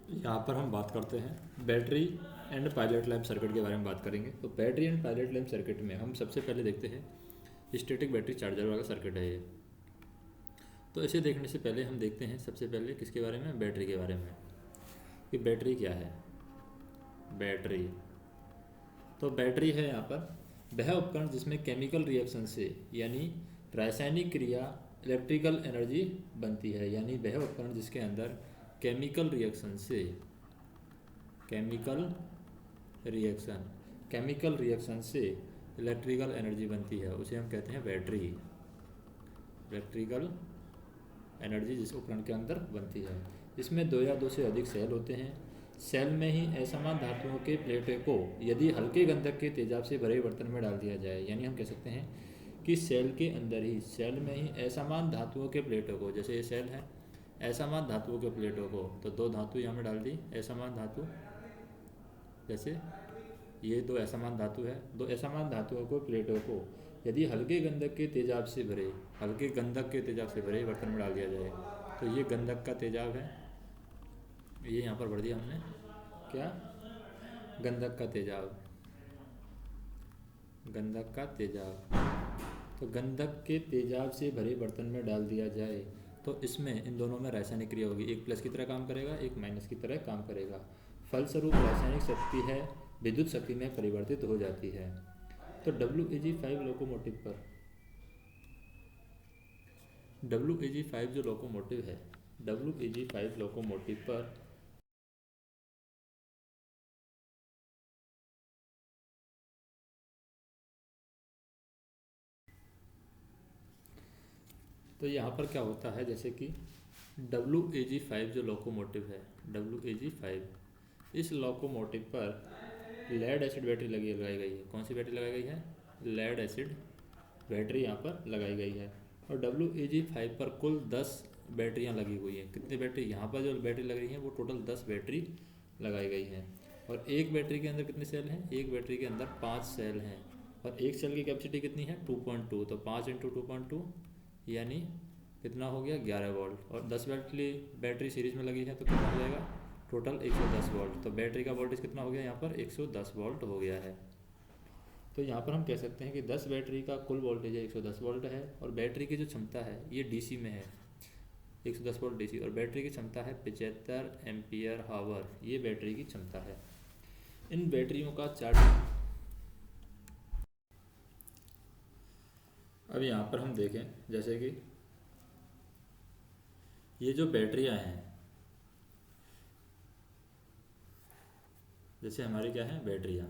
यहाँ पर हम बात करते हैं battery and pilot lamp circuit के बारे में बात करेंगे। तो battery and pilot lamp circuit में हम सबसे पहले देखते हैं स्टैटिक बैटरी चार्जर वाला सर्किट है ये। तो इसे देखने से पहले हम देखते हैं सबसे पहले किसके बारे में, बैटरी के बारे में, कि बैटरी क्या है। बैटरी, तो बैटरी है यहाँ पर वह उपकरण जिसमें केमिकल रिएक्शन से यानी रासायनिक क्रिया इलेक्ट्रिकल एनर्जी बनती है। यानी वह उपकरण जिसके अंदर केमिकल रिएक्शन से केमिकल रिएक्शन केमिकल रिएक्शन से इलेक्ट्रिकल एनर्जी बनती है उसे हम कहते हैं बैटरी। इलेक्ट्रिकल एनर्जी जिस उपकरण के अंदर बनती है। इसमें दो या दो से अधिक सेल होते हैं। सेल में ही असमान धातुओं के प्लेटों को यदि हल्के गंधक के तेजाब से भरे बर्तन में डाल दिया जाए, यानी हम कह सकते हैं कि सेल के अंदर ही, सेल में ही असमान धातुओं के प्लेटों को, जैसे ये सेल है, असमान धातुओं के प्लेटों को, तो दो धातु यहाँ में डाल दी असमान धातु, जैसे ये दो असमान धातु है, दो असमान धातुओं को प्लेटों को यदि हल्के गंधक के तेजाब से भरे, हल्के गंधक के तेजाब से भरे बर्तन में डाल दिया जाए, तो ये गंधक का तेजाब है, ये यहाँ पर भर दिया हमने, क्या, गंधक का तेजाब, गंधक का तेजाब। तो गंधक के तेजाब से भरे बर्तन में डाल दिया जाए तो इसमें इन दोनों में रासायनिक क्रिया होगी, एक प्लस की तरह काम करेगा, एक माइनस की तरह काम करेगा। फलस्वरूप रासायनिक शक्ति है विद्युत शक्ति में परिवर्तित हो जाती है। तो WAG5 लोकोमोटिव पर, WAG5 जो लोकोमोटिव है, WAG5 लोकोमोटिव पर तो यहाँ पर क्या होता है, जैसे कि WAG5 जो लोकोमोटिव है, WAG5 इस लोकोमोटिव पर लेड एसिड बैटरी लगाई गई है। कौन सी बैटरी लगाई गई है, लेड एसिड बैटरी यहाँ पर लगाई गई है। और WAG5 पर कुल 10 बैटरियाँ लगी हुई हैं। कितनी बैटरी, यहाँ पर जो बैटरी लग रही है वो टोटल 10 बैटरी लगाई गई है। और एक बैटरी के अंदर कितने सेल हैं, एक बैटरी के अंदर 5 सेल हैं। और एक सेल की कैपेसिटी कितनी है, 2.2, तो 5 × 2.2 यानी कितना हो गया, 11 वोल्ट। और 10 बैटरी सीरीज में लगी है तो कितना हो जाएगा, टोटल 110 वोल्ट। तो बैटरी का वोल्टेज कितना हो गया यहाँ पर, 110 वोल्ट हो गया है। तो यहाँ पर हम कह सकते हैं कि 10 बैटरी का कुल वोल्टेज है 110 वोल्ट है। और बैटरी की जो क्षमता है ये डीसी में है, 110 वोल्ट डीसी। और बैटरी की क्षमता है 75 एम्पियर हावर, ये बैटरी की क्षमता है। इन बैटरियों का चार्ज, अब यहाँ पर हम देखें जैसे कि ये जो बैटरियाँ हैं, जैसे हमारी क्या है बैटरियाँ,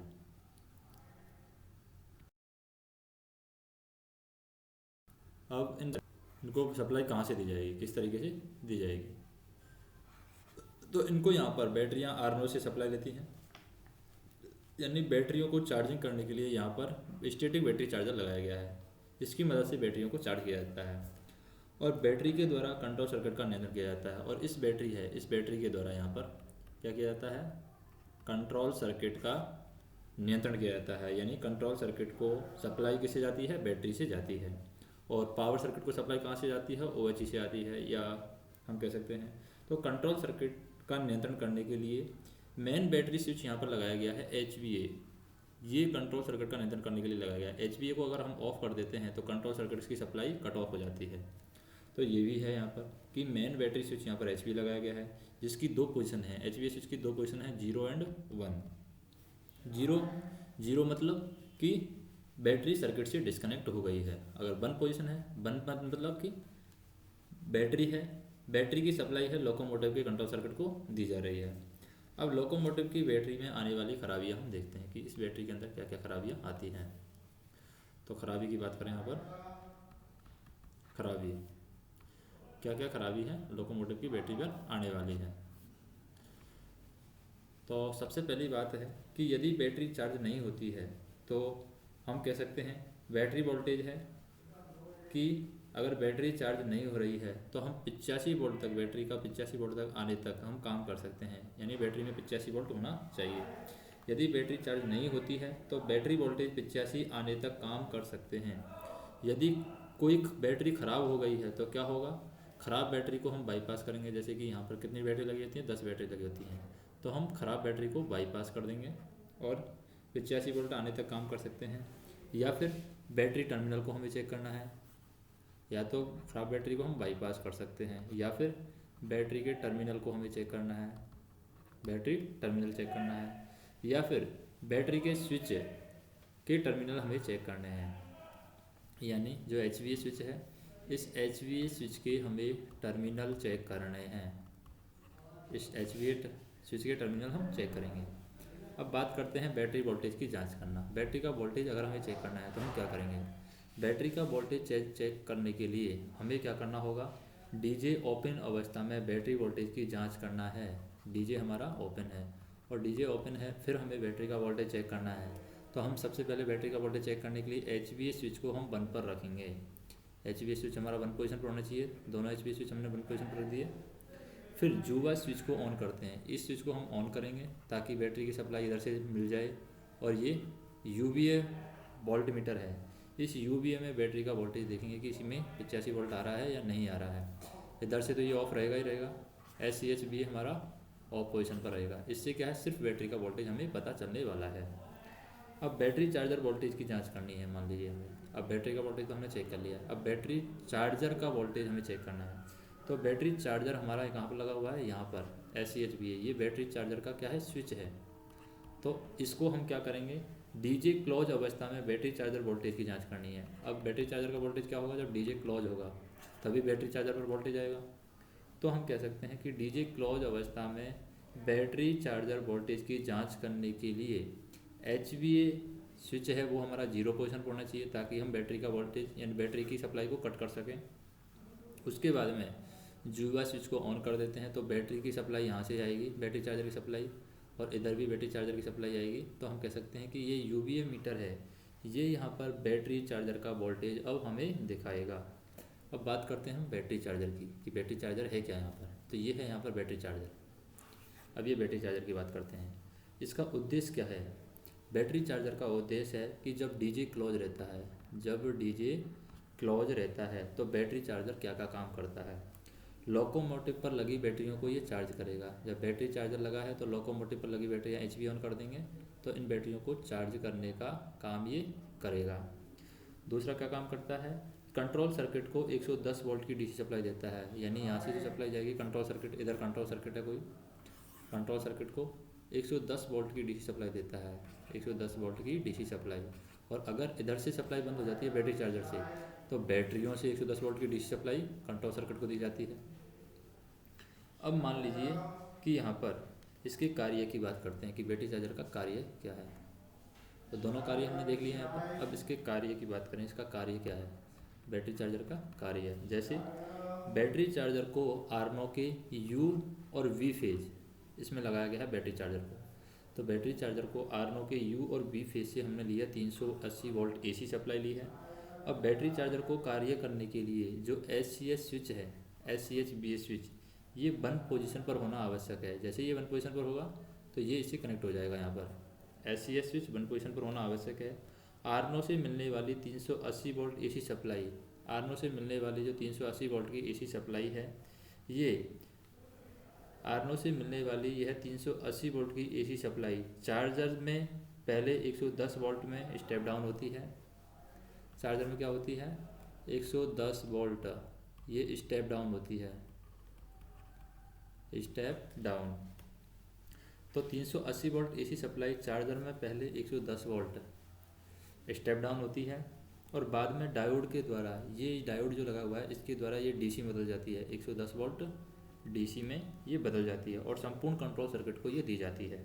अब इनको सप्लाई कहाँ से दी जाएगी, किस तरीके से दी जाएगी। तो इनको यहाँ पर बैटरियाँ आरनो से सप्लाई लेती हैं, यानी बैटरियों को चार्जिंग करने के लिए यहाँ पर स्टैटिक बैटरी चार्जर लगाया गया है, जिसकी मदद से बैटरियों को चार्ज किया जाता है। और बैटरी के द्वारा कंट्रोल सर्किट का नियंत्रण किया जाता है। और इस बैटरी के द्वारा यहाँ पर क्या किया जाता है, कंट्रोल सर्किट का नियंत्रण किया जाता है। यानी कंट्रोल सर्किट को सप्लाई किससे जाती है, बैटरी से जाती है। और पावर सर्किट को सप्लाई कहाँ से जाती है, OHE से आती है, या हम कह सकते हैं। तो कंट्रोल सर्किट का नियंत्रण करने के लिए मेन बैटरी स्विच यहाँ पर लगाया गया है HVA। ये कंट्रोल सर्किट का नियंत्रण करने के लिए लगाया गया है। HVA को अगर हम ऑफ कर देते हैं तो कंट्रोल सर्किट की सप्लाई कट ऑफ हो जाती है। तो ये भी है यहाँ पर कि मेन बैटरी स्विच यहाँ पर HV लगाया गया है, जिसकी दो पोजीशन है, HV स्विच की दो पोजीशन है, 0 और 1। 0 मतलब कि बैटरी सर्किट से डिस्कनेक्ट हो गई है। अगर 1 पोजीशन है, 1 मतलब कि बैटरी है, बैटरी की सप्लाई है लोकोमोटिव के कंट्रोल सर्किट को दी जा रही है। अब लोकोमोटिव की बैटरी में आने वाली खराबियाँ हम देखते हैं कि इस बैटरी के अंदर क्या क्या खराबियाँ आती हैं। तो खराबी की बात करें, यहाँ पर खराबी क्या क्या खराबी है लोकोमोटिव की बैटरी पर आने वाली है। तो सबसे पहली बात है कि यदि बैटरी चार्ज नहीं होती है तो हम कह सकते हैं बैटरी वोल्टेज है कि अगर बैटरी चार्ज नहीं हो रही है तो हम 85 वोल्ट तक, बैटरी का 85 वोल्ट तक आने तक हम काम कर सकते हैं। यानी बैटरी में 85 वोल्ट होना चाहिए। यदि बैटरी चार्ज नहीं होती है तो बैटरी वोल्टेज 85 आने तक काम कर सकते हैं। यदि कोई बैटरी ख़राब हो गई है तो क्या होगा, ख़राब बैटरी को हम बाईपास करेंगे, जैसे कि यहाँ पर कितनी बैटरी लगी होती है, 10 बैटरी लगी होती हैं, तो हम ख़राब बैटरी को बाईपास कर देंगे और 85 वोल्ट आने तक काम कर सकते हैं। या फिर बैटरी टर्मिनल को हमें चेक करना है, या तो ख़राब बैटरी को हम बाईपास कर सकते हैं, या फिर बैटरी के टर्मिनल को हमें चेक करना है, बैटरी टर्मिनल चेक करना है, या फिर बैटरी के स्विच के टर्मिनल हमें चेक करने हैं। यानी जो HVA स्विच है, इस HVA स्विच के हमें टर्मिनल चेक करने हैं, इस HVA स्विच के टर्मिनल हम चेक करेंगे। अब बात करते हैं बैटरी वोल्टेज की जांच करना। बैटरी का वोल्टेज अगर हमें चेक करना है तो हम क्या करेंगे? बैटरी का वोल्टेज चेक करने के लिए हमें क्या करना होगा? डीजे ओपन अवस्था में बैटरी वोल्टेज की जांच करना है। डीजे हमारा ओपन है और डीजे ओपन है, फिर हमें बैटरी का वोल्टेज चेक करना है। तो हम सबसे पहले बैटरी का वोल्टेज चेक करने के लिए HVA स्विच को हम 1 पर रखेंगे। HVA स्विच हमारा 1 पोजीशन पर होना चाहिए, दोनों HVA स्विच हमने 1 पोजीशन पर रख दिए। फिर जुआ स्विच को ऑन करते हैं। इस स्विच को हम ऑन करेंगे ताकि बैटरी की सप्लाई इधर से मिल जाए। और ये UVA वोल्ट मीटर है, इस UVA में बैटरी का वोल्टेज देखेंगे कि इसमें 85 वोल्ट आ रहा है या नहीं आ रहा है। इधर से तो ये ऑफ रहेगा ही रहेगा, SCHVA हमारा ऑफ पोजीशन पर रहेगा। इससे क्या है, सिर्फ बैटरी का वोल्टेज हमें पता चलने वाला है। अब बैटरी चार्जर वोल्टेज की जांच करनी है। मान लीजिए हमें, अब बैटरी का वोल्टेज तो हमने चेक कर लिया, अब बैटरी चार्जर का वोल्टेज हमें चेक करना है। तो बैटरी चार्जर हमारा कहाँ पर लगा हुआ है? यहाँ पर SCHVA, ये बैटरी चार्जर का क्या है? स्विच है। तो इसको हम क्या करेंगे? डीजे क्लोज अवस्था में बैटरी चार्जर वोल्टेज की जांच करनी है। अब बैटरी चार्जर का वोल्टेज क्या होगा? जब डीजे क्लोज होगा तभी बैटरी चार्जर पर वोल्टेज आएगा। तो हम कह सकते हैं कि डीजे क्लोज अवस्था में बैटरी चार्जर वोल्टेज की जांच करने के लिए HVA स्विच है वो हमारा 0 पोजीशन पर होना चाहिए, ताकि हम बैटरी का वोल्टेज यानी बैटरी की सप्लाई को कट कर सकें। उसके बाद में जुआ स्विच को ऑन कर देते हैं, तो बैटरी की सप्लाई यहाँ से आएगी, बैटरी चार्जर की सप्लाई, और इधर भी बैटरी चार्जर की सप्लाई आएगी। तो हम कह सकते हैं कि ये UVA मीटर है, ये यहाँ पर बैटरी चार्जर का वोल्टेज अब हमें दिखाएगा। अब बात करते हैं हम बैटरी चार्जर की, कि बैटरी चार्जर है क्या यहाँ पर। तो ये है यहाँ पर बैटरी चार्जर। अब ये बैटरी चार्जर की बात करते हैं, इसका उद्देश्य क्या है? बैटरी चार्जर का उद्देश्य है कि जब डीजे क्लोज रहता है, जब डीजे क्लोज रहता है तो बैटरी चार्जर क्या क्या काम करता है? लोकोमोटिव पर लगी बैटरियों को ये चार्ज करेगा। जब बैटरी चार्जर लगा है तो लोकोमोटिव पर लगी बैटरियाँ HV ऑन कर देंगे, तो इन बैटरियों को चार्ज करने का काम ये करेगा। दूसरा क्या काम करता है? कंट्रोल सर्किट को 110 वोल्ट की DC सप्लाई देता है। यानी यहाँ से जो सप्लाई जाएगी कंट्रोल सर्किट, इधर कंट्रोल सर्किट है कोई, कंट्रोल सर्किट को 110 वोल्ट की DC सप्लाई देता है, 110 वोल्ट की DC सप्लाई। और अगर इधर से सप्लाई बंद हो जाती है बैटरी चार्जर से, तो बैटरियों से 110 वोल्ट की DC सप्लाई कंट्रोल सर्किट को दी जाती है। अब मान लीजिए कि यहाँ पर इसके कार्य की बात करते हैं कि बैटरी चार्जर का कार्य क्या है। तो दोनों कार्य हमने देख लिए हैं यहाँ पर। अब इसके कार्य की बात करें, इसका कार्य क्या है? बैटरी चार्जर का कार्य, जैसे बैटरी चार्जर को आर्नो के U और V फेज इसमें लगाया गया है बैटरी चार्जर को। तो बैटरी चार्जर को आर्नो के U और V फेज से हमने लिया 380 वोल्ट AC सप्लाई ली है। अब बैटरी चार्जर को कार्य करने के लिए जो SCH स्विच है, SCHBA स्विच, ये 1 पोजीशन पर होना आवश्यक है। जैसे ये 1 पोजीशन पर होगा तो ये इससे कनेक्ट हो जाएगा। यहाँ पर SCH स्विच 1 पोजीशन पर होना आवश्यक है। आर्नो से मिलने वाली 380 वोल्ट AC सप्लाई, आर्नो से मिलने वाली जो 380 वोल्ट की AC सप्लाई है, ये आर्नो से मिलने वाली यह 380 वोल्ट की AC सप्लाई चार्जर में पहले 110 वोल्ट में स्टेप डाउन होती है। चार्जर में क्या होती है? 110 वोल्ट, ये स्टेप डाउन होती है, स्टेप डाउन। तो 380 वोल्ट AC सप्लाई चार्जर में पहले 110 वोल्ट स्टेप डाउन होती है, और बाद में डायोड के द्वारा, ये डायोड जो लगा हुआ है इसके द्वारा ये DC में बदल जाती है, 110 वोल्ट DC में ये बदल जाती है, और संपूर्ण कंट्रोल सर्किट को ये दी जाती है।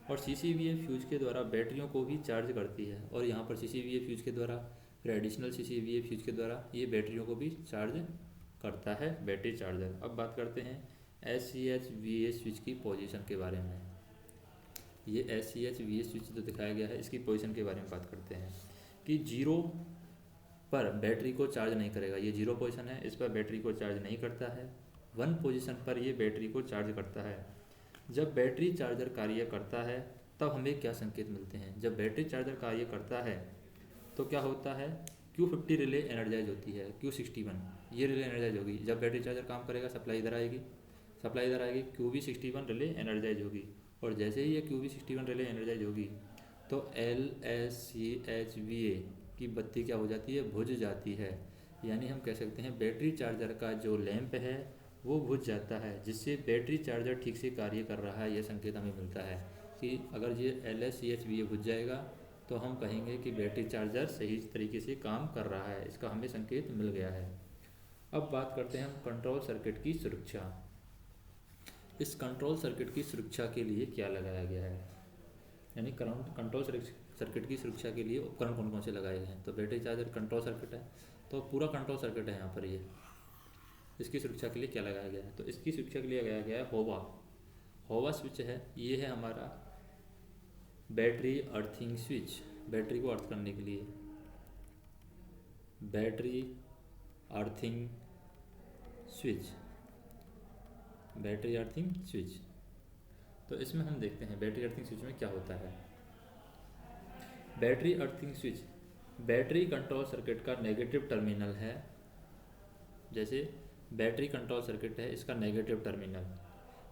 और CCVA फ्यूज के द्वारा बैटरियों को भी चार्ज करती है। और यहाँ पर CCVA फ्यूज के द्वारा, फिर एडिशनल CCVA फ्यूज के द्वारा ये बैटरियों को भी चार्ज करता है बैटरी चार्जर। अब बात करते हैं SCHVA स्विच की पोजीशन के बारे में। ये SCHVA स्विच जो दिखाया गया है इसकी पोजीशन के बारे में बात करते हैं कि 0 पर बैटरी को चार्ज नहीं करेगा। ये 0 पोजीशन है, इस पर बैटरी को चार्ज नहीं करता है। 1 पोजीशन पर ये बैटरी को चार्ज करता है। जब बैटरी चार्जर कार्य करता है तब हमें क्या संकेत मिलते हैं? जब बैटरी चार्जर कार्य करता है तो क्या होता है Q50 रिले एनर्जाइज होती है, Q61 ये रिले एनर्जाइज होगी। जब बैटरी चार्जर काम करेगा सप्लाई इधर आएगी, QB61 रिले एनर्जाइज होगी। और जैसे ही ये QB61 रिले एनर्जाइज होगी तो LSCHVA की बत्ती क्या हो जाती है, बुझ जाती है। यानी हम कह सकते हैं बैटरी चार्जर का जो लैंप है वो बुझ जाता है, जिससे बैटरी चार्जर ठीक से कार्य कर रहा है, यह संकेत हमें मिलता है कि अगर ये LSCHVA बुझ जाएगा तो हम कहेंगे कि बैटरी चार्जर सही तरीके से काम कर रहा है, इसका हमें संकेत मिल गया है। अब बात करते हैं हम कंट्रोल सर्किट की सुरक्षा। इस कंट्रोल सर्किट की सुरक्षा के लिए क्या लगाया गया है, यानी कंट्रोल सर्किट की सुरक्षा के लिए उपकरण कौन कौन से लगाए गए हैं। तो बैटरी चार्जर कंट्रोल सर्किट है, तो पूरा कंट्रोल सर्किट है यहाँ पर। ये इसकी सुरक्षा के लिए क्या लगाया गया है, तो इसकी सुरक्षा के लिए लगाया गया है होवा स्विच है। ये है हमारा बैटरी अर्थिंग स्विच, बैटरी को अर्थ करने के लिए battery earthing switch, battery earthing switch. तो इसमें हम देखते हैं बैटरी अर्थिंग स्विच में क्या होता है। Battery earthing switch battery control circuit का नेगेटिव टर्मिनल है। जैसे बैटरी कंट्रोल सर्किट है, इसका negative terminal,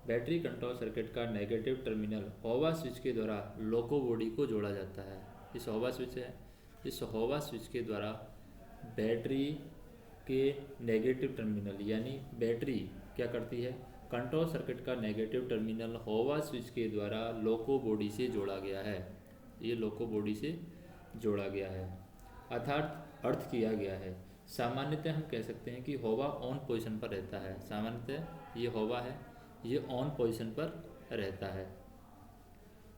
battery control circuit का नेगेटिव टर्मिनल होवा स्विच के द्वारा लोको बॉडी को जोड़ा जाता है। इस होवा स्विच है, इस होवा स्विच के द्वारा बैटरी के नेगेटिव टर्मिनल, यानी बैटरी क्या करती है, कंट्रोल सर्किट का नेगेटिव टर्मिनल होवा स्विच के द्वारा लोको बॉडी से जोड़ा गया है। ये लोको बॉडी से जोड़ा गया है, अर्थात अर्थ किया गया है। सामान्यतः हम कह सकते हैं कि होवा ऑन पोजीशन पर रहता है। सामान्यतः ये होवा है, ये ऑन पोजीशन पर रहता है।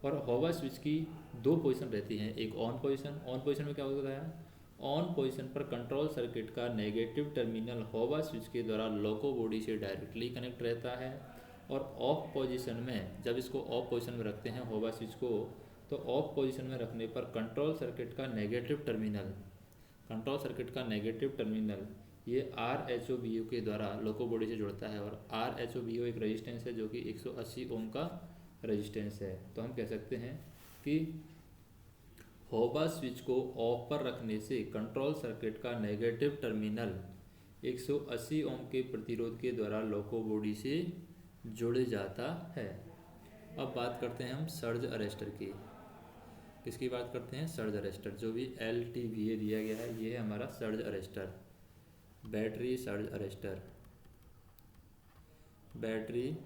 और होवा स्विच की दो पोजीशन रहती हैं, एक ऑन पोजीशन में क्या होता है, ऑन पोजीशन पर कंट्रोल सर्किट का नेगेटिव टर्मिनल होवा स्विच के द्वारा लोको बॉडी से डायरेक्टली कनेक्ट रहता है। और ऑफ पोजीशन में, जब इसको ऑफ पोजीशन में रखते हैं होवा स्विच को, तो ऑफ पोजीशन में रखने पर कंट्रोल सर्किट का नेगेटिव टर्मिनल ये RHOBO के द्वारा लोको बॉडी से जुड़ता है। और RHOBO एक रेजिस्टेंस है जो कि 180 ओम का रेजिस्टेंस है। तो हम कह सकते हैं कि होवा स्विच को ऑफ पर रखने से कंट्रोल सर्किट का नेगेटिव टर्मिनल 180 ओम के प्रतिरोध के द्वारा लोको बॉडी से जुड़ जाता है। अब बात करते हैं हम सर्ज अरेस्टर की। किसकी बात करते हैं, सर्ज अरेस्टर। जो भी LTVA दिया गया है ये है हमारा surge arrester, battery surge arrester, battery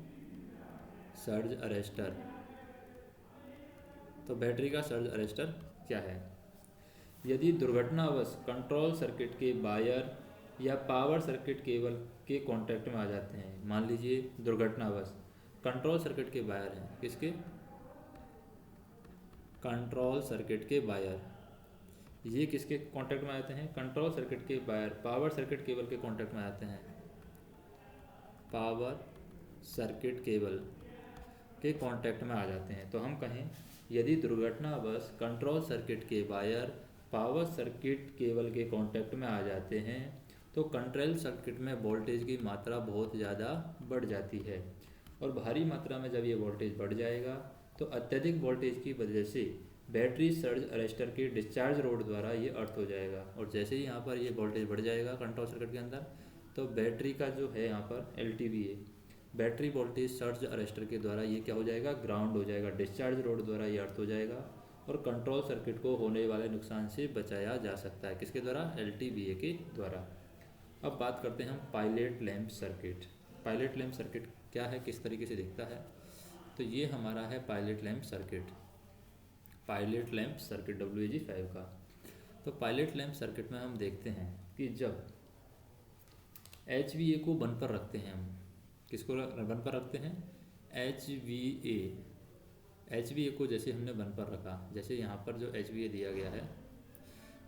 surge arrester. तो बैटरी का सर्ज अरेस्टर क्या है, यदि दुर्घटनावश कंट्रोल सर्किट के वायर या पावर सर्किट केबल के कांटेक्ट में आ जाते हैं। मान लीजिए दुर्घटनावश कंट्रोल सर्किट के वायर हैं, किसके, कंट्रोल सर्किट के वायर, ये किसके कांटेक्ट में आते हैं, कंट्रोल सर्किट के वायर पावर सर्किट केबल के कांटेक्ट में आते हैं, पावर सर्किट केबल के कांटेक्ट में आ जाते हैं। तो हम कहें यदि दुर्घटनावश कंट्रोल सर्किट के वायर पावर सर्किट केबल के कांटेक्ट में आ जाते हैं तो कंट्रोल सर्किट में वोल्टेज की मात्रा बहुत ज़्यादा बढ़ जाती है। और भारी मात्रा में जब ये वोल्टेज बढ़ जाएगा तो अत्यधिक वोल्टेज की वजह से बैटरी सर्ज अरेस्टर के डिस्चार्ज रोड द्वारा ये अर्थ हो जाएगा। और जैसे ही यहाँ पर ये वोल्टेज बढ़ जाएगा कंट्रोल सर्किट के अंदर, तो बैटरी का जो है यहाँ पर LTVA battery voltage surge arrester के द्वारा ये क्या हो जाएगा, ग्राउंड हो जाएगा, डिस्चार्ज रोड द्वारा ये अर्थ हो जाएगा। और कंट्रोल सर्किट को होने वाले नुकसान से बचाया जा सकता है, किसके द्वारा, LTVA के द्वारा। अब बात करते हैं हम pilot lamp circuit. Pilot lamp circuit क्या है, किस तरीके से दिखता है, तो ये हमारा है pilot lamp circuit, pilot lamp circuit WAG5 का। तो पायलट लैंप सर्किट में हम देखते हैं कि जब HVA को 1 पर रखते हैं, हम किसको 1 पर रखते हैं, HVA को जैसे हमने 1 पर रखा, जैसे यहाँ पर जो HVA दिया गया है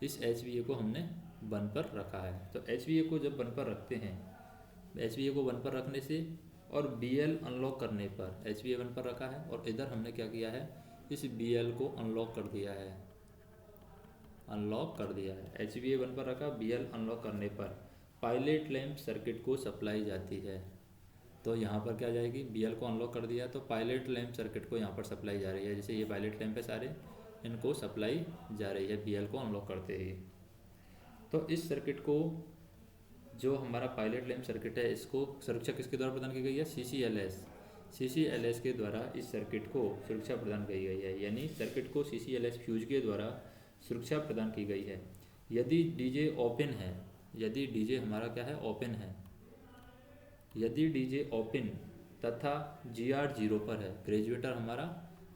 इस HVA को हमने 1 पर रखा है। तो HVA को जब 1 पर रखते हैं, HVA को 1 पर रखने से और BL अनलॉक करने पर, HVA 1 पर रखा है और इधर हमने क्या किया है, इस BL को अनलॉक कर दिया है, HVA 1 पर रखा, BL अनलॉक करने पर पायलट लैंप सर्किट को सप्लाई जाती है। तो यहाँ पर क्या जाएगी, BL को अनलॉक कर दिया तो पायलट लैंप सर्किट को यहाँ पर सप्लाई जा रही है। जैसे ये पायलट लैंप है सारे, इनको सप्लाई जा रही है BL को अनलॉक करते ही। तो इस सर्किट को, जो हमारा पायलट लैंप सर्किट है, इसको सुरक्षा किसके द्वारा प्रदान की गई है? CCLS के द्वारा इस सर्किट को सुरक्षा प्रदान की गई है, यानी सर्किट को CCLS फ्यूज के द्वारा सुरक्षा प्रदान की गई है। यदि डीजे ओपन है, यदि डीजे हमारा क्या है? ओपन है, यदि डीजे ओपन तथा GR 0 पर है, ग्रेजुएटर हमारा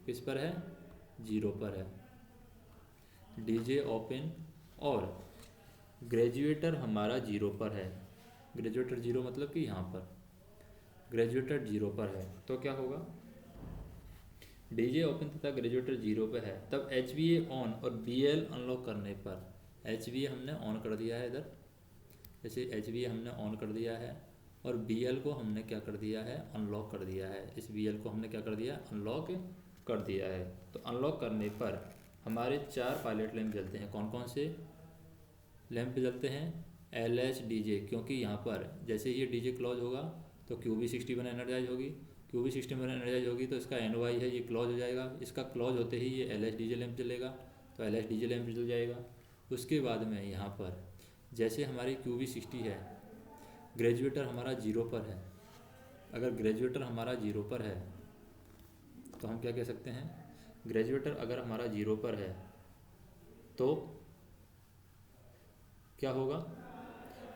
किस पर है? 0 पर है। डीजे ओपन और ग्रेजुएटर हमारा 0 पर है, ग्रेजुएटर 0 मतलब कि यहाँ पर ग्रेजुएटर 0 पर है, तो क्या होगा? डीजे ओपन तथा ग्रेजुएटर 0 पर है, तब HVA ऑन और BL अनलॉक करने पर, HVA हमने ऑन कर दिया है इधर, जैसे HVA हमने ऑन कर दिया है और BL को हमने क्या कर दिया है? अनलॉक कर दिया है। इस BL को हमने क्या कर दिया? अनलॉक कर दिया है। तो अनलॉक करने पर हमारे 4 पायलट लैंप जलते हैं। कौन कौन से लैंप जलते हैं? LS-DJ, क्योंकि यहाँ पर जैसे ये DJ क्लोज होगा तो QB61 एनर्जाइज होगी, QB61 एनर्जाइज होगी तो इसका NY है ये क्लोज हो जाएगा, इसका क्लोज होते ही ये LS-DJ लैंप जलेगा, तो LS-DJ लैंप जल जाएगा। उसके बाद में यहाँ पर जैसे हमारी QB60 है, ग्रेजुएटर हमारा 0 पर है, अगर ग्रेजुएटर हमारा 0 पर है तो हम क्या कह सकते हैं? ग्रेजुएटर अगर हमारा 0 पर है तो क्या होगा?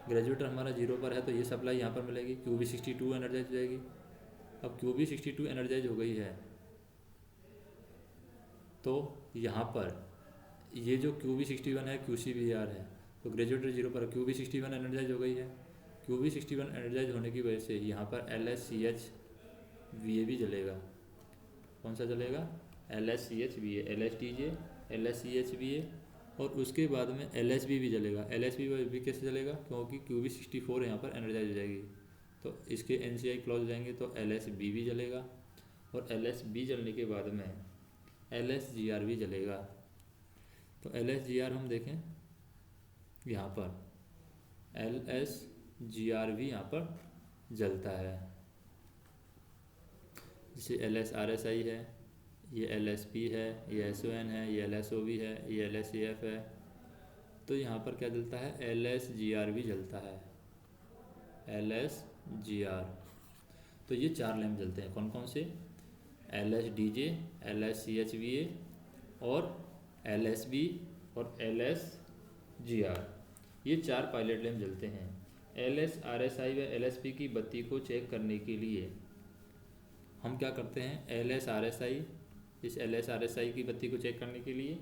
ग्रेजुएटर हमारा 0 पर है तो ये सप्लाई यहाँ पर मिलेगी, QB62 एनर्जाइज हो जाएगी। अब QB62 एनर्जाइज हो गई है तो यहाँ पर ये जो QB61 है QCBR है, तो ग्रेजुएटर 0 पर QB61 एनर्जाइज हो गई है। QB61 एनर्जाइज होने की वजह से यहाँ पर LSCHVA भी जलेगा। कौन सा जलेगा? LSCHVA, LSDJ, LSCHVA, और उसके बाद में LSB भी जलेगा। LSB भी कैसे जलेगा? क्योंकि QB64 यहाँ पर एनर्जाइज हो जाएगी, तो इसके NCI क्लोज हो जाएंगे तो LSB भी जलेगा, और LSB जलने के बाद में LSGR भी जलेगा। तो LSGR हम देखें यहाँ पर LSGR भी यहाँ पर जलता है। जैसे LSRSI है, ये LSP है, ये SON है, ये LSOB है, ये LSAF है, तो यहाँ पर क्या जलता है? LSGR भी जलता है, LSGR। तो ये 4 लैंप जलते हैं। कौन कौन से? LSDJ, LSCHVA और LSB और LSGR, ये 4 पायलट लैंप जलते हैं। LSRSI व LSP की बत्ती को चेक करने के लिए हम क्या करते हैं? LSRSI, इस LSRSI की बत्ती को चेक करने के लिए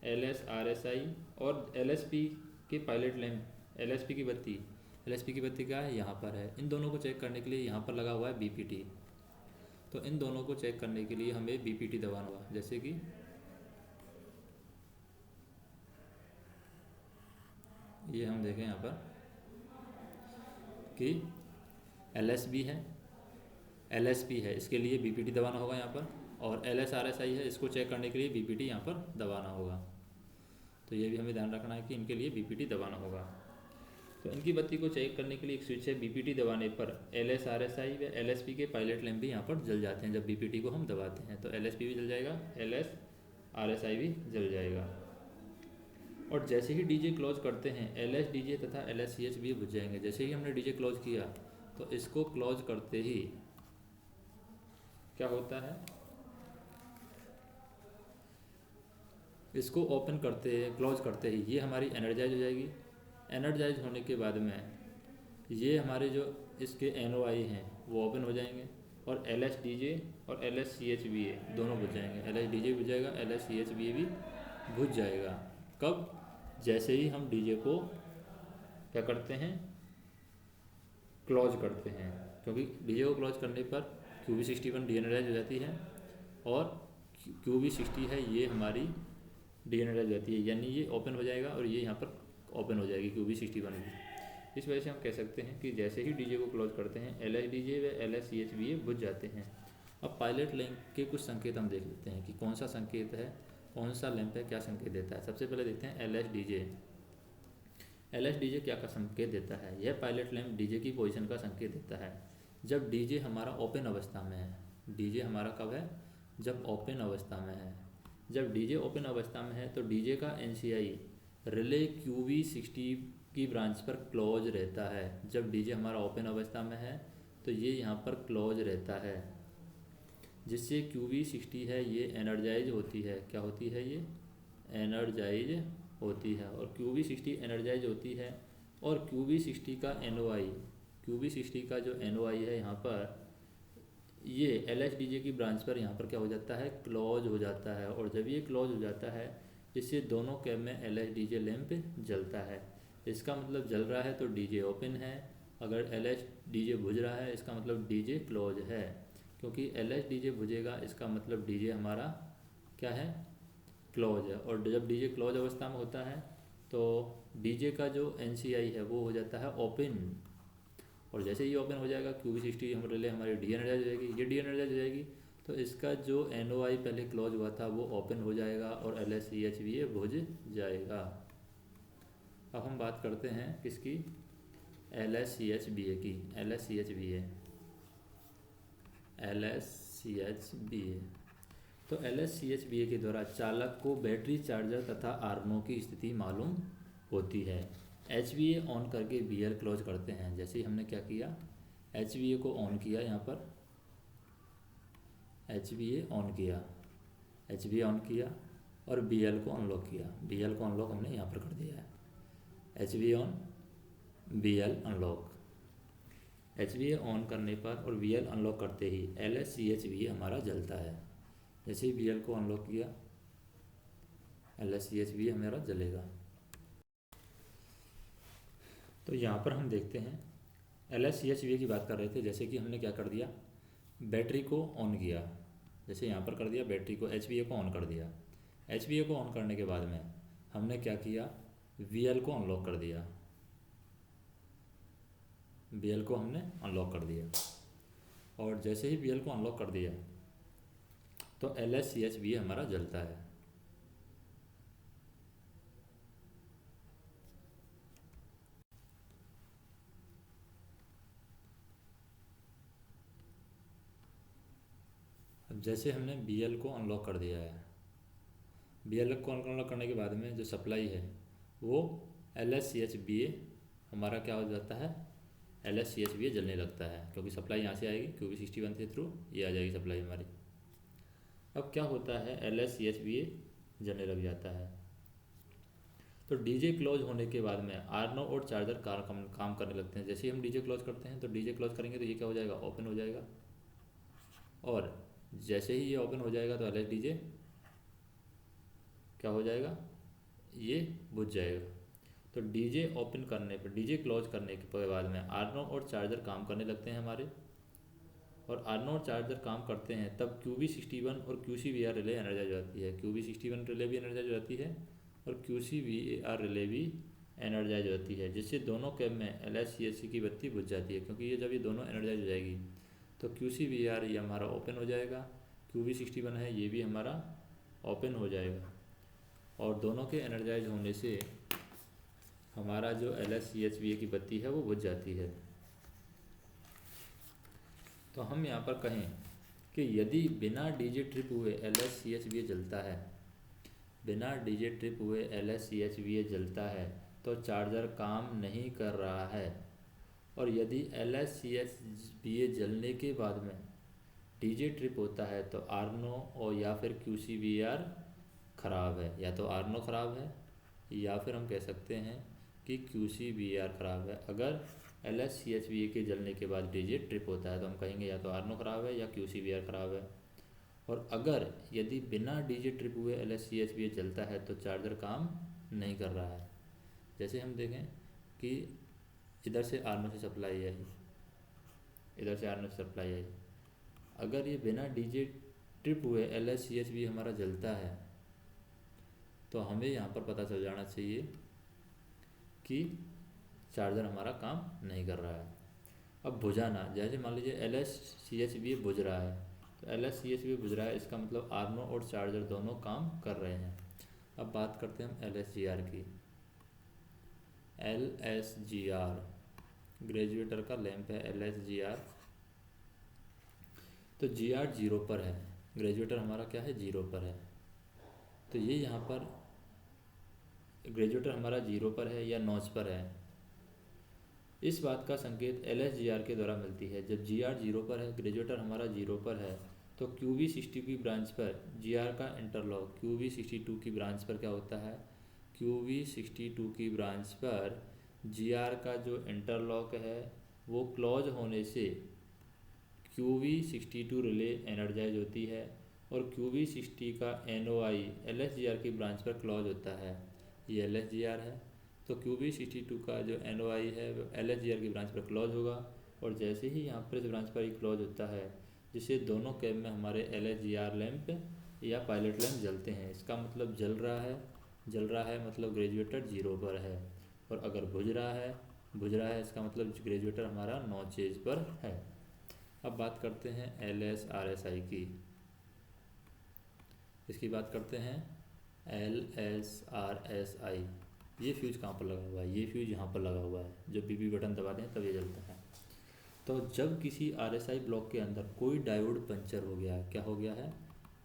LSRSI और LSP के पायलट लैंप, LSP की बत्ती क्या है? यहाँ पर है। इन दोनों को चेक करने के लिए यहाँ पर लगा हुआ है BPT, तो इन दोनों को चेक करने के लिए हमें BPT दबाना होगा। जैसे कि ये हम देखें यहाँ पर कि LSB है, LSP है, इसके लिए BPT दबाना होगा यहाँ पर, और LSRSI है, इसको चेक करने के लिए BPT यहाँ पर दबाना होगा। तो ये भी हमें ध्यान रखना है कि इनके लिए BPT दबाना होगा। तो इनकी बत्ती को चेक करने के लिए एक स्विच है, BPT दबाने पर LSRSI व LSP के पायलट लैंप भी यहाँ पर जल जाते हैं। जब BPT को हम दबाते हैं तो LSP भी जल जाएगा, LSRSI भी जल जाएगा। और जैसे ही DJ क्लोज करते हैं LSDJ तथा LSCH भी बुझ जाएंगे। जैसे ही हमने DJ क्लोज किया तो इसको क्लोज करते ही क्या होता है? इसको ओपन करते क्लोज करते ही ये हमारी एनर्जाइज हो जाएगी। एनर्जाइज होने के बाद में ये हमारे जो इसके NOI हैं वो ओपन हो जाएंगे, और LSDJ और LSCHVA दोनों बुझ जाएंगे। LSDJ बुझ जाएगा, LSCHVA भी बुझ जाएगा। कब? जैसे ही हम DJ को क्या करते हैं? क्लोज करते हैं, क्योंकि DJ को क्लोज करने पर QB61 डीएनर्जाइज हो जाती है और QB60 है ये हमारी डीएनर्जाइज हो जाती है, यानी ये ओपन हो जाएगा और ये यहाँ पर ओपन हो जाएगी QB61 भी। इस वजह से हम कह सकते हैं कि जैसे ही DJ को क्लोज करते हैं LSDJ व LSCHVA बुझ जाते हैं। अब पायलट लैंप के कुछ संकेत हम देख लेते हैं कि कौन सा संकेत है, कौन सा लैंप है, क्या संकेत देता है। सबसे पहले देखते हैं LSDJ। LSDJ क्या का संकेत देता है? यह पायलट लैंप DJ की पोजीशन का संकेत देता है जब DJ हमारा ओपन अवस्था में है। DJ हमारा कब है? जब ओपन अवस्था में है। जब DJ ओपन अवस्था में है तो DJ का NCI रिले QV60 की ब्रांच पर क्लोज रहता है। जब डीजे हमारा ओपन अवस्था में है तो ये यहाँ पर क्लोज रहता है, जिससे QV60 है ये एनर्जाइज होती है। क्या होती है ये? एनर्जाइज होती है। और QV60 एनर्जाइज होती है और QV60 का NOI, QV60 का जो NOI है यहाँ पर, ये LSDJ की ब्रांच पर यहाँ पर क्या हो जाता है? क्लोज हो जाता है। और जब ये क्लोज हो जाता है, इससे दोनों कैप में LSDJ लैंप जलता है। इसका मतलब जल रहा है तो डीजे ओपन है, अगर LSDJ बुझ रहा है इसका मतलब डीजे क्लोज है। क्योंकि LSDJ बुझेगा इसका मतलब डीजे हमारा क्या है? क्लोज है। और जब डीजे क्लोज अवस्था में होता है तो डीजे का जो NCI है वो हो जाता है ओपन। और जैसे ही ओपन हो जाएगा QV60 हम रिले हमारी डी एनर्जाइज हो जाएगी। ये डी एनर्जाइज हो जाएगी तो इसका जो NOI पहले क्लोज हुआ था वो ओपन हो जाएगा और LSCHVA बुझ जाएगा। अब हम बात करते हैं किसकी? LSCHVA की। LSCHVA। तो LSCHVA के द्वारा चालक को बैटरी, चार्जर तथा आर्मो की स्थिति मालूम होती है। HVA ऑन करके BL क्लोज करते हैं। जैसे ही हमने क्या किया? HVA को ऑन किया, यहाँ पर HVA ऑन किया और BL को अनलॉक किया। BL को अनलॉक हमने यहाँ पर कर दिया है। HVA on, BL unlock. HVA on करने पर और BL अनलॉक करते ही LSCHVA हमारा जलता है। जैसे ही BL को अनलॉक किया LSCHVA हमारा जलेगा। तो यहाँ पर हम देखते हैं LSCHVA की बात कर रहे थे। जैसे कि हमने क्या कर दिया? बैटरी को ऑन किया। जैसे यहाँ पर कर दिया, बैटरी को, HVA को ऑन कर दिया। HVA को ऑन करने के बाद में हमने क्या किया? VL को अनलॉक कर दिया। BL को हमने अनलॉक कर दिया। और जैसे ही BL को अनलॉक कर दिया तो LSCHVA हमारा जलता है। अब जैसे हमने BL को अनलॉक कर दिया है, BL को अनलॉक करने के बाद में जो सप्लाई है वो LSCHVA हमारा क्या हो जाता है? LSCHVA जलने लगता है, क्योंकि सप्लाई यहाँ से आएगी QV61 के थ्रू, ये आ जाएगी सप्लाई हमारी। अब क्या होता है? LSCHVA जलने लग जाता है। तो डीजे क्लोज होने के बाद में आर्नो और चार्जर काम करने लगते हैं। जैसे ही हम डीजे क्लोज करते हैं तो डीजे क्लोज करेंगे तो ये क्या हो जाएगा? ओपन हो जाएगा। और जैसे ही ये ओपन हो जाएगा तो LSDJ क्या हो जाएगा? ये बुझ जाएगा। तो डीजे ओपन करने पर, डीजे क्लोज करने के बाद में आर्नो और चार्जर काम करने लगते हैं हमारे। और आर्नो और चार्जर काम करते हैं तब QV61 और QCVR रिले एनर्जाइज हो जाती है। QV61 रिले भी एनर्जाइज हो जाती है और QCVR रिले भी एनर्जाइज होती है, जिससे दोनों कैब में LSCHC की बत्ती बुझ जाती है। क्योंकि ये जब ये दोनों एनर्जाइज हो जाएगी तो QCVR ये हमारा ओपन हो जाएगा, QV61 है ये भी हमारा ओपन हो जाएगा। और दोनों के एनर्जाइज होने से हमारा जो LSCHVA की बत्ती है वो बुझ जाती है। तो हम यहाँ पर कहें कि यदि बिना डीजे ट्रिप हुए LSCHVA जलता है, बिना डीजे ट्रिप हुए LSCHVA जलता है तो चार्जर काम नहीं कर रहा है। और यदि LSCHVA जलने के बाद में डीजे ट्रिप होता है तो आर्नो और या फिर QCVR ख़राब है। या तो आर्नो ख़राब है या फिर हम कह सकते हैं कि QCVR ख़राब है। अगर LSCHVA के जलने के बाद डीजे ट्रिप होता है तो हम कहेंगे या तो आर्नो ख़राब है या QCVR ख़राब है। और अगर यदि बिना डीजे ट्रिप हुए LSCHVA जलता है तो चार्जर काम नहीं कर रहा है। जैसे हम देखें कि इधर से आर्नो से सप्लाई आई, इधर से आर्नो से सप्लाई आई, अगर ये बिना डीजे ट्रिप हुए LSCHVA हमारा जलता है तो हमें यहाँ पर पता चल जाना चाहिए कि चार्जर हमारा काम नहीं कर रहा है। अब बुझाना, जैसे मान लीजिए LSCHVA बुझ रहा है, तो LSCHVA बुझ रहा है इसका मतलब आर्नो और चार्जर दोनों काम कर रहे हैं। अब बात करते हैं हम LSGR की। LSGR ग्रेजुएटर का लैंप है LSGR। तो GR 0 पर है, ग्रेजुएटर हमारा क्या है? 0 पर है। तो ये यहाँ पर ग्रेजुएटर हमारा 0 पर है या नॉच पर है। इस बात का संकेत LS-GR के द्वारा मिलती है। जब GR 0 पर है, ग्रेजुएटर हमारा 0 पर है, तो QV60 की ब्रांच पर GR का इंटरलॉक QV62 की ब्रांच पर क्या होता है, QV62 की ब्रांच पर GR का जो इंटरलॉक है वो क्लोज होने से QV62 रिले एनर्जाइज होती है और QV60 का NOI LS-GR की ब्रांच पर क्लोज होता है। ये LS-GR है, तो QV62 का जो NOI है वो LS-GR की ब्रांच पर क्लोज होगा और जैसे ही यहाँ पर इस ब्रांच पर ही क्लोज होता है, जिससे दोनों कैब में हमारे LS-GR लैंप या पायलट लैंप जलते हैं। इसका मतलब जल रहा है मतलब ग्रेजुएटर 0 पर है। और अगर बुझ रहा है इसका मतलब ग्रेजुएटर हमारा नॉचेज पर है। अब बात करते हैं LS-RSI की। इसकी बात करते हैं LS-RSI। ये फ्यूज कहाँ पर लगा हुआ है, ये फ्यूज यहाँ पर लगा हुआ है। जब BP बटन दबाते हैं तब ये जलता है। तो जब किसी RSI ब्लॉक के अंदर कोई डायोड पंचर हो गया है, क्या हो गया है,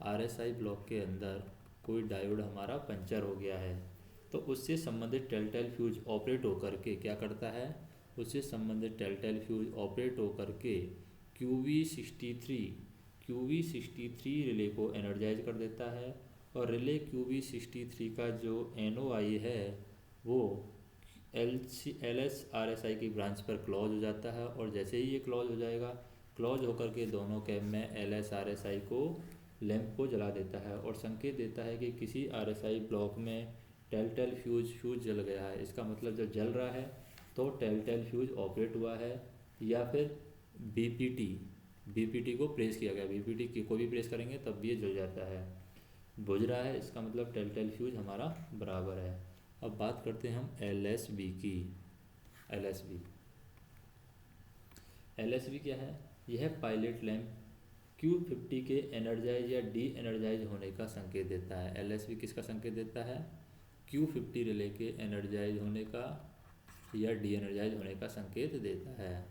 RSI ब्लॉक के अंदर कोई डायोड हमारा पंचर हो गया है, तो उससे संबंधित टेलटेल फ्यूज ऑपरेट होकर के क्या करता है, उससे संबंधित टेलटेल फ्यूज ऑपरेट होकर के QV63 रिले को एनर्जाइज कर देता है और रिले QV63 का जो NOI है वो LS-RSI की ब्रांच पर क्लोज हो जाता है और जैसे ही ये क्लोज हो जाएगा, क्लोज होकर के दोनों कैब में LS-RSI को लैंप को जला देता है और संकेत देता है कि किसी RSI ब्लॉक में टेलटेल फ्यूज जल गया है। इसका मतलब जब जल रहा है तो टेलटेल फ्यूज ऑपरेट हुआ है या फिर BPT को प्रेस किया गया। BPT को भी प्रेस करेंगे तब भी ये जल जाता है। बुझ रहा है इसका मतलब टेलटेल फ्यूज हमारा बराबर है। अब बात करते हैं हम LSB की। LSB क्या है, यह पायलट लैंप Q50 के एनर्जाइज या डी एनर्जाइज होने का संकेत देता है। LSB किसका संकेत देता है, Q50 रिले के एनर्जाइज होने का या डी एनर्जाइज होने का संकेत देता है।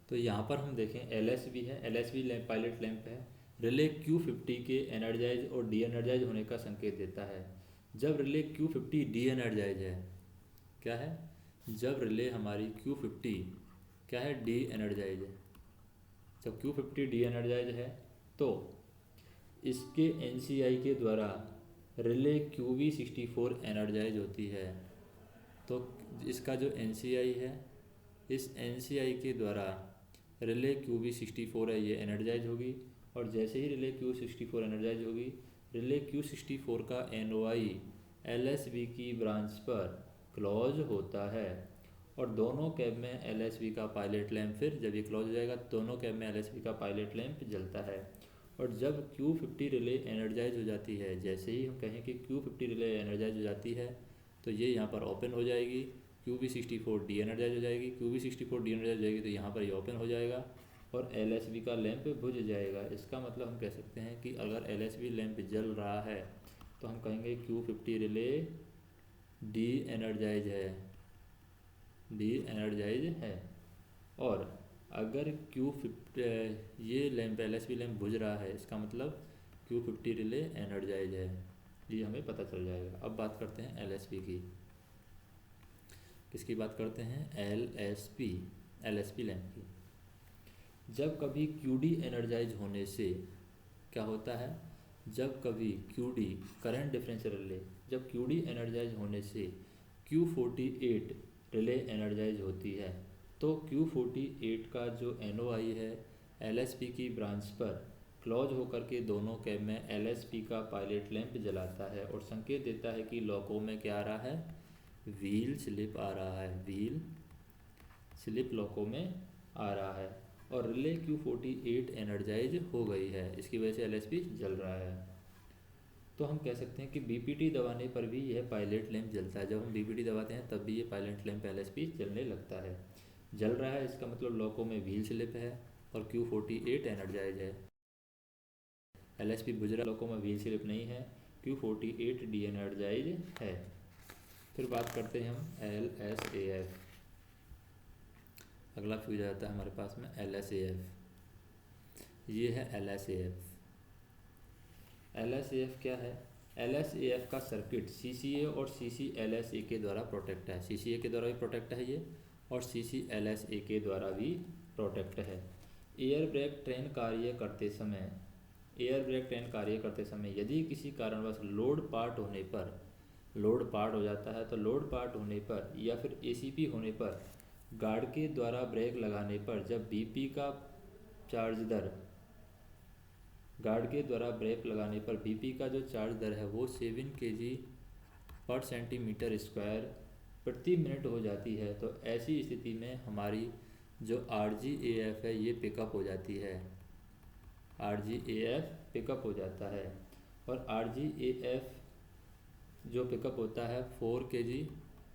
तो यहाँ पर हम देखें LSB है, LSB लैंप पायलट लैंप है, रिले Q50 के एनर्जाइज और डी एनर्जाइज होने का संकेत देता है। जब रिले Q50 डी एनर्जाइज है, क्या है, जब रिले हमारी Q50 क्या है, डी एनर्जाइज है, जब Q50 डी एनर्जाइज है तो इसके NCI के द्वारा रिले QV64 एनर्जाइज होती है। तो इसका जो NCI है, इस NCI के द्वारा रिले QV64 है ये एनर्जाइज होगी और जैसे ही रिले Q64 एनर्जाइज होगी, रिले Q64 का NOI LSB की ब्रांच पर क्लोज होता है और दोनों कैब में LSB का पायलट लैंप, फिर जब ये क्लोज हो जाएगा दोनों कैब में LSB का पायलट लैंप जलता है। और जब Q50 रिले एनर्जाइज हो जाती है, जैसे ही हम कहें कि Q50 रिले एनर्जाइज हो जाती है तो ये यहाँ पर ओपन हो जाएगी, QV64 डी एनर्जाइज हो जाएगी, QV64 डी एनर्जाइज हो जाएगी तो यहाँ पर ये ओपन हो जाएगा और LSB का लैंप बुझ जाएगा। इसका मतलब हम कह सकते हैं कि अगर LSB लैंप जल रहा है तो हम कहेंगे Q50 रिले डी एनर्जाइज है और अगर ये लैंप LSB लैंप बुझ रहा है, इसका मतलब Q50 रिले एनर्जाइज है, ये हमें पता चल जाएगा। अब बात करते हैं LSP की। किसकी बात करते हैं, LSP लैंप की। जब कभी QD एनर्जाइज होने से क्या होता है, जब कभी QD करंट डिफरेंशियल रिले, जब QD एनर्जाइज होने से Q48 रिले एनर्जाइज होती है तो Q48 का जो NOI है LSP की ब्रांच पर क्लोज होकर के दोनों कैब में LSP का पायलट लैंप जलाता है और संकेत देता है कि लॉको में क्या आ रहा है, व्हील स्लिप आ रहा है, व्हील स्लिप लॉको में आ रहा है और रिले Q48 एनर्जाइज हो गई है, इसकी वजह से LSP जल रहा है। तो हम कह सकते हैं कि BPT दबाने पर भी यह पायलट लैंप जलता है। जब हम BPT दबाते हैं तब भी ये पायलट लैंप LSP जलने लगता है। जल रहा है इसका मतलब लॉको में व्हील स्लिप है और Q48 एनर्जाइज है। LSP बुझ रहा, लॉको में व्हील स्लिप नहीं है, Q48 डी एनर्जाइज है। फिर बात करते हैं हम LSAF। अगला फ्यूज आ जाता है हमारे पास में LSAF। ये है LSAF। LSAF क्या है, LSAF का सर्किट CCA और CCLSA के द्वारा प्रोटेक्ट है। CCA के द्वारा भी प्रोटेक्ट है ये, और CCLSA के द्वारा भी प्रोटेक्ट है। एयर ब्रेक ट्रेन कार्य करते समय यदि किसी कारणवश लोड पार्ट हो जाता है, तो लोड पार्ट होने पर या फिर ACP होने पर गार्ड के द्वारा ब्रेक लगाने पर जब BP का चार्ज दर गार्ड के द्वारा ब्रेक लगाने पर BP का जो चार्ज दर है वो 7 kg पर सेंटीमीटर स्क्वायर प्रति मिनट हो जाती है, तो ऐसी स्थिति में हमारी जो RGAF है ये पिकअप हो जाती है। RGAF पिकअप हो जाता है, और RGAF जो पिकअप होता है 4 kg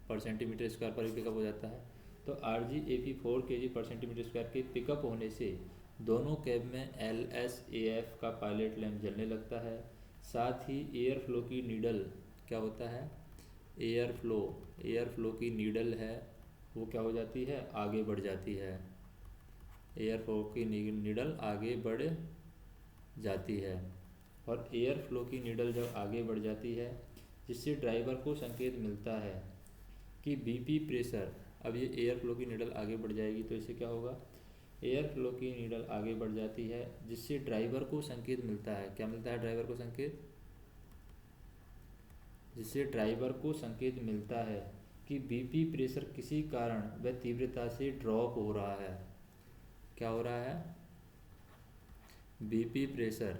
पर सेंटीमीटर स्क्वायर पर पिकअप हो जाता है। तो RGAP 4 kg पर सेंटीमीटर स्क्वायर के पिकअप होने से दोनों कैब में LSAF का पायलट लैंप जलने लगता है। साथ ही एयर फ्लो की नीडल क्या होता है, एयर फ्लो की नीडल है वो क्या हो जाती है, आगे बढ़ जाती है। एयर फ्लो की नीडल आगे बढ़ जाती है, और एयर फ्लो की नीडल जब आगे बढ़ जाती है जिससे ड्राइवर को संकेत मिलता है कि BP प्रेशर, अब ये एयर फ्लो की नीडल आगे बढ़ जाएगी तो इससे क्या होगा, एयर फ्लो की नीडल आगे बढ़ जाती है जिससे ड्राइवर को संकेत मिलता है, क्या मिलता है ड्राइवर को संकेत, जिससे ड्राइवर को संकेत मिलता है कि BP प्रेशर किसी कारण व तीव्रता से ड्रॉप हो रहा है। क्या हो रहा है, BP प्रेशर।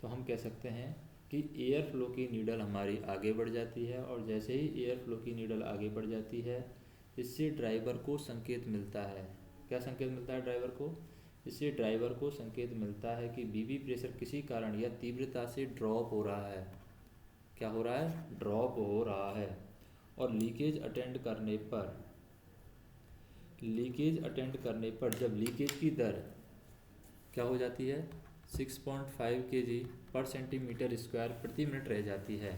तो हम कह सकते हैं कि एयर फ्लो की नीडल हमारी आगे बढ़ जाती है, और जैसे ही एयर फ्लो की नीडल आगे बढ़ जाती है इससे ड्राइवर को संकेत मिलता है, क्या संकेत मिलता है ड्राइवर को, इससे ड्राइवर को संकेत मिलता है कि BP प्रेशर किसी कारण या तीव्रता से ड्रॉप हो रहा है। क्या हो रहा है, ड्रॉप हो रहा है। और लीकेज अटेंड करने पर जब लीकेज की दर क्या हो जाती है, 6.5 kg पर सेंटीमीटर स्क्वायर प्रति मिनट रह जाती है,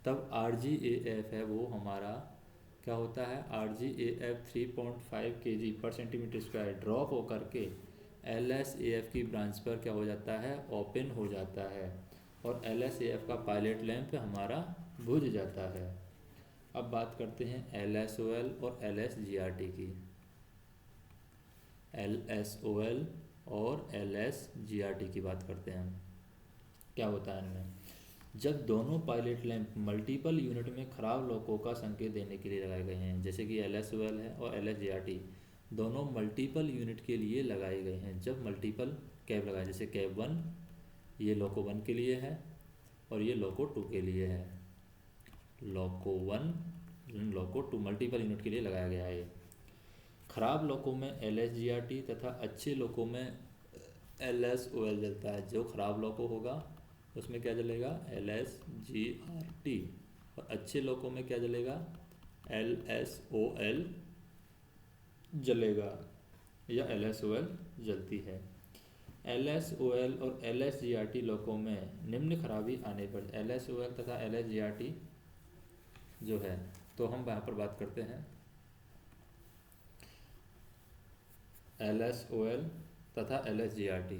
तब RGAF है वो हमारा क्या होता है, RGAF 3.5 kg पर सेंटीमीटर स्क्वायर ड्रॉप होकर के LSAF की ब्रांच पर क्या हो जाता है, ओपन हो जाता है, और LSAF का पायलट लैंप हमारा बुझ जाता है। अब बात करते हैं LSOL और LSGRT की। LSOL और LSGRT की बात करते हैं हम, क्या होता है इनमें। जब दोनों पायलट लैंप मल्टीपल यूनिट में खराब लॉकों का संकेत देने के लिए लगाए गए हैं, जैसे कि LSOL है और LSGRT दोनों मल्टीपल यूनिट के लिए लगाए गए हैं। जब मल्टीपल कैब लगाए, जैसे कैब 1 ये लोको 1 के लिए है और ये लोको 2 के लिए है, लोको 1 लोको 2 मल्टीपल यूनिट के लिए लगाया गया है। खराब लोकों में LSGRT तथा अच्छे लोकों में LSOL जलता है। जो खराब लोको होगा उसमें क्या जलेगा, LSGRT, और अच्छे लोकों में क्या जलेगा, LSOL जलेगा या LSOL जलती है। LSOL और LSGRT लोकों में निम्न खराबी आने पर LSOL तथा LSGRT जो है, तो हम वहाँ पर बात करते हैं LSOL तथा LSGRT,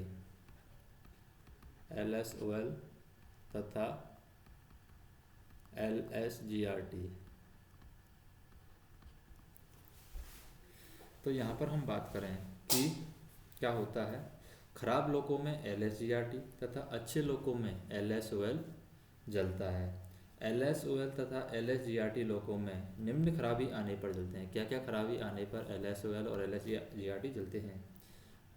LSOL तथा LSGRT। तो यहाँ पर हम बात करें कि क्या होता है, खराब लोकों में LSGRT तथा अच्छे लोकों में LSOL जलता है। LSOL तथा LSGRT लोकों में निम्न खराबी आने पर जलते हैं। क्या क्या खराबी आने पर LSOL और LSGRT जलते हैं।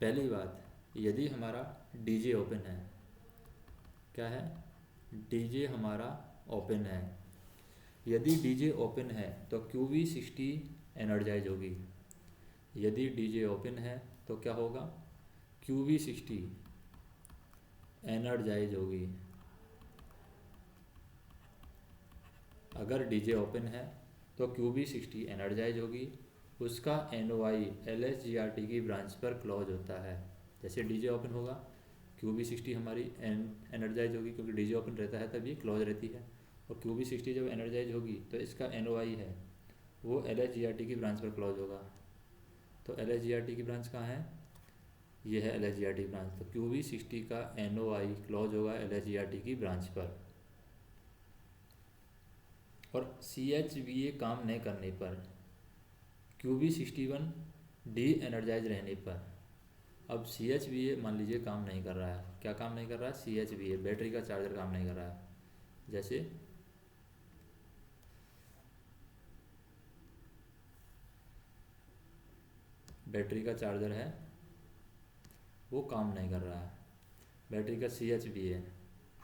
पहली बात, यदि हमारा DJ ओपन है, क्या है, DJ हमारा ओपन है, यदि DJ ओपन है तो QV60 एनर्जाइज होगी। यदि DJ ओपन है तो क्या होगा, QV60 एनर्जाइज होगी। अगर DJ ओपन है तो QV60 एनर्जाइज होगी, उसका NOI LSGRT की ब्रांच पर क्लोज होता है। जैसे DJ ओपन होगा QV60 हमारी एनर्जाइज होगी, क्योंकि DJ ओपन रहता है तब ये क्लोज रहती है, और QV60 जब एनर्जाइज होगी तो इसका NOI है वो LSGRT की ब्रांच पर क्लोज होगा। तो LSGRT की ब्रांच कहाँ है, ये है LHGRT ब्रांच। तो QB60 का NOI क्लोज होगा LHGRT की ब्रांच पर। और CHVA काम नहीं करने पर, QB61 डी एनर्जाइज रहने पर, अब CHVA मान लीजिए काम नहीं कर रहा है। क्या काम नहीं कर रहा है? CHVA बैटरी का चार्जर काम नहीं कर रहा है। जैसे बैटरी का चार्जर है वो काम नहीं कर रहा है, बैटरी का CHVA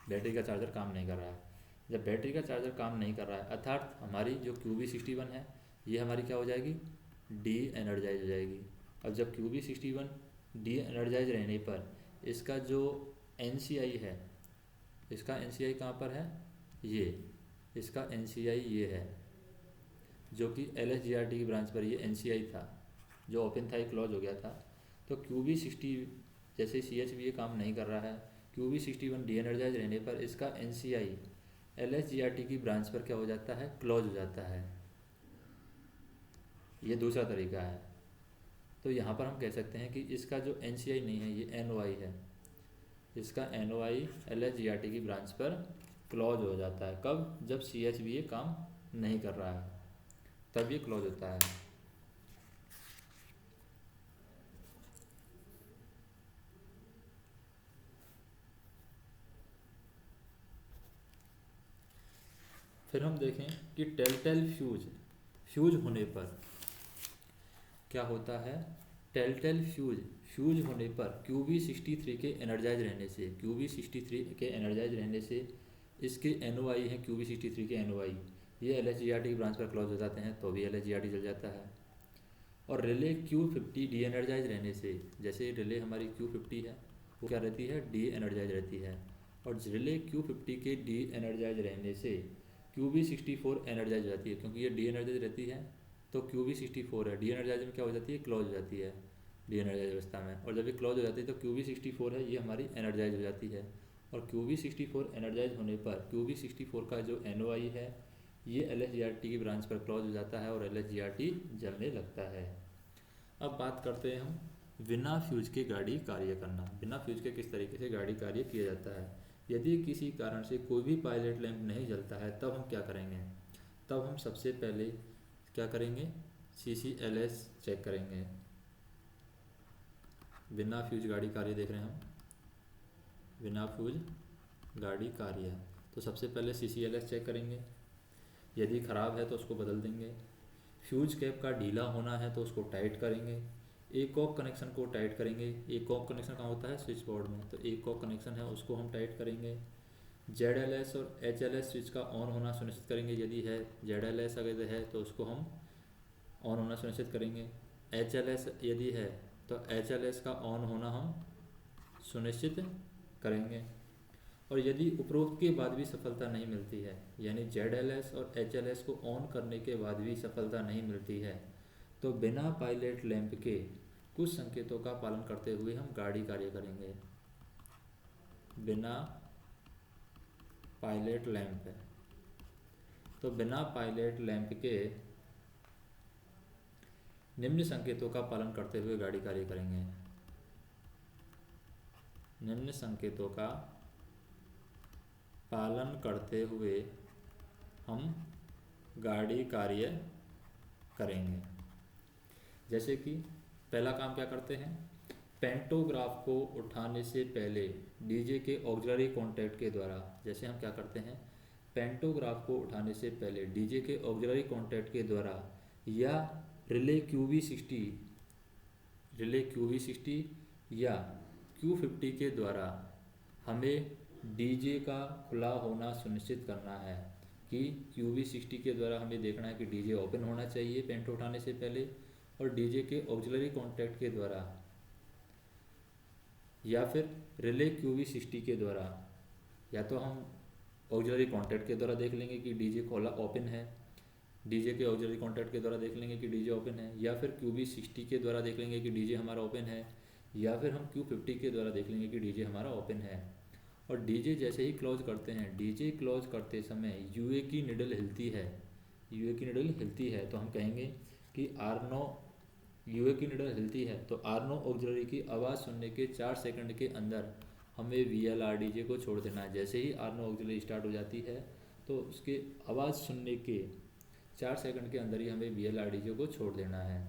बैटरी का चार्जर काम नहीं कर रहा है। जब बैटरी का चार्जर काम नहीं कर रहा है अर्थात हमारी जो QB61 है ये हमारी क्या हो जाएगी? डी एनर्जाइज हो जाएगी। अब जब QB61 डी एनर्जाइज रहने पर इसका जो NCI है, इसका NCI कहाँ पर है? ये इसका NCI ये है, जो कि LHGRT की ब्रांच पर ये NCI था, जो ओपन था, क्लोज हो गया था। तो QB60 जैसे CHVA काम नहीं कर रहा है, QB61 डी एनर्जाइज रहने पर इसका NCI LHGRT की ब्रांच पर क्या हो जाता है? क्लोज हो जाता है। ये दूसरा तरीका है। तो यहाँ पर हम कह सकते हैं कि इसका जो NCI नहीं है ये NOI है, इसका NOI LHGRT की ब्रांच पर क्लोज हो जाता है। कब? जब CHVA काम नहीं कर रहा है तब ये क्लोज होता है। फिर हम देखें कि टेलटेल फ्यूज होने पर क्या होता है? टेलटेल फ्यूज होने पर QB63 के एनर्जाइज रहने से, QB63 के एनर्जाइज रहने से इसके NOI है, QB63 के NOI ये LHGRT की ब्रांच पर क्लोज हो जाते हैं तो भी LHGRT जल जाता है। और रिले Q50 डी एनर्जाइज रहने से, जैसे रिले हमारी Q50 है वो क्या रहती है? डी एनर्जाइज रहती है। और रिले Q50 के डी एनर्जाइज रहने से QB64 एनर्जाइज हो जाती है, क्योंकि ये डी एनर्जाइज रहती है तो QB64 है, डी एनर्जाइज में क्या हो जाती है? क्लोज हो जाती है डी एनर्जाइज अवस्था में। और जब ये क्लोज हो जाती है तो QB64 है ये हमारी एनर्जाइज हो जाती है। और QB64 एनर्जाइज होने पर QB64 का जो NOI है ये LHGRT की ब्रांच पर क्लोज हो जाता है और LHGRT जलने लगता है। अब बात करते हैं हम बिना फ्यूज के गाड़ी कार्य करना। बिना फ्यूज के किस तरीके से गाड़ी कार्य किया जाता है? यदि किसी कारण से कोई भी पायलट लैंप नहीं जलता है तब हम क्या करेंगे? तब हम सबसे पहले क्या करेंगे? CCLS चेक करेंगे। बिना फ्यूज गाड़ी कार्य देख रहे हैं हम, बिना फ्यूज गाड़ी कार्य, तो सबसे पहले CCLS चेक करेंगे। यदि ख़राब है तो उसको बदल देंगे। फ्यूज कैप का ढीला होना है तो उसको टाइट करेंगे। एक कॉक कनेक्शन को टाइट करेंगे। एक कॉक कनेक्शन कहाँ होता है? स्विच बोर्ड में, तो एक कॉक कनेक्शन है उसको हम टाइट करेंगे। ZLS और HLS स्विच का ऑन होना सुनिश्चित करेंगे। यदि है ZLS अगर है तो उसको हम ऑन होना सुनिश्चित करेंगे। HLS यदि है तो HLS का ऑन होना हम सुनिश्चित करेंगे। और यदि उपरोक्त के बाद भी सफलता नहीं मिलती है, यानी ZLS और HLS को ऑन करने के बाद भी सफलता नहीं मिलती है, तो बिना पायलट लैंप के कुछ संकेतों का पालन करते हुए हम गाड़ी कार्य करेंगे। बिना पायलट लैंप, तो बिना पायलट लैंप के निम्न संकेतों का पालन करते हुए गाड़ी कार्य करेंगे। निम्न संकेतों का पालन करते हुए हम गाड़ी कार्य करेंगे। जैसे कि पहला काम क्या करते हैं? पेंटोग्राफ को उठाने से पहले डीजे के ऑक्सिलरी कॉन्टैक्ट के द्वारा, जैसे हम क्या करते हैं? पेंटोग्राफ को उठाने से पहले डीजे के ऑक्सिलरी कॉन्टैक्ट के द्वारा या रिले QB60 या Q50 के द्वारा हमें डीजे का खुला होना सुनिश्चित करना है। कि QB60 के द्वारा हमें देखना है कि डीजे ओपन होना चाहिए पेंटो उठाने से पहले, और डीजे के ऑक्सिलरी कॉन्टैक्ट के द्वारा या फिर रिले QB60 के द्वारा, या तो हम ऑक्सिलरी कॉन्टैक्ट के द्वारा देख लेंगे कि डीजे खोला ओपन है, डीजे के ऑक्सिलरी कॉन्टैक्ट के द्वारा देख लेंगे कि डीजे ओपन है, या फिर QB60 के द्वारा देख लेंगे कि डीजे हमारा ओपन है, या फिर हम Q50 के द्वारा देख लेंगे कि डीजे हमारा ओपन है। और डीजे जैसे ही क्लोज करते हैं, डीजे क्लोज करते समय यूए की निडल हिलती है, यूए की निडल हिलती है तो हम कहेंगे कि R9 यूए की नीडल हिलती है तो आर्नो ऑक्सिलरी की आवाज़ सुनने के 4 सेकंड के अंदर हमें VLRDJ को छोड़ देना है। जैसे ही आर्नो ऑक्सिलरी स्टार्ट हो जाती है तो उसके आवाज़ सुनने के 4 सेकंड के अंदर ही हमें VLRDJ को छोड़ देना है।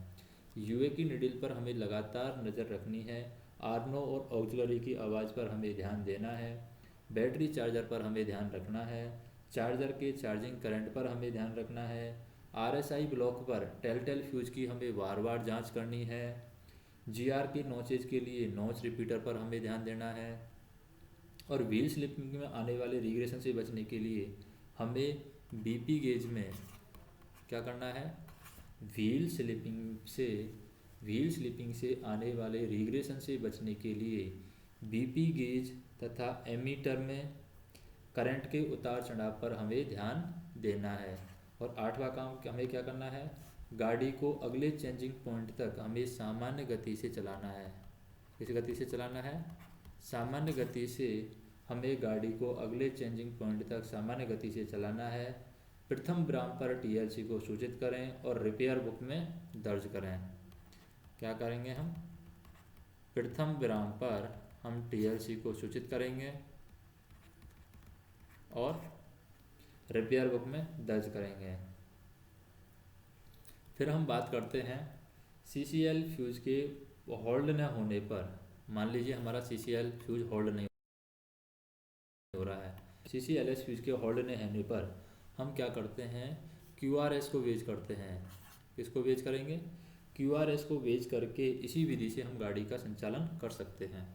यूए की नीडल पर हमें लगातार नज़र रखनी है। आर्नो और ऑक्सिलरी की आवाज़ पर हमें ध्यान देना है। बैटरी चार्जर पर हमें ध्यान रखना है। चार्जर के चार्जिंग करंट पर हमें ध्यान रखना है। RSI ब्लॉक पर टेल फ्यूज की हमें बार बार जांच करनी है। GR की नॉचेज के लिए नॉच रिपीटर पर हमें ध्यान देना है। और व्हील स्लिपिंग में आने वाले रिग्रेशन से बचने के लिए हमें BP गेज में क्या करना है, व्हील स्लिपिंग से आने वाले रिग्रेशन से बचने के लिए BP गेज तथा एमीटर में करंट के उतार चढ़ाव पर हमें ध्यान देना है। और 8वां काम हमें क्या करना है, गाड़ी को अगले चेंजिंग पॉइंट तक हमें सामान्य गति से चलाना है। किस गति से चलाना है, सामान्य गति से हमें गाड़ी को अगले चेंजिंग पॉइंट तक सामान्य गति से चलाना है। प्रथम विराम पर TLC को सूचित करें और रिपेयर बुक में दर्ज करें। क्या करेंगे हम, प्रथम विराम पर हम TLC को सूचित करेंगे और रिपेयर बुक में दर्ज करेंगे। फिर हम बात करते हैं CCL फ्यूज के होल्ड न होने पर। मान लीजिए हमारा CCL फ्यूज होल्ड नहीं हो रहा है, CCLS फ्यूज के होल्ड न होने पर हम क्या करते हैं, QRS को वेज करते हैं। किसको वेज करेंगे, QRS को वेज करके इसी विधि से हम गाड़ी का संचालन कर सकते हैं।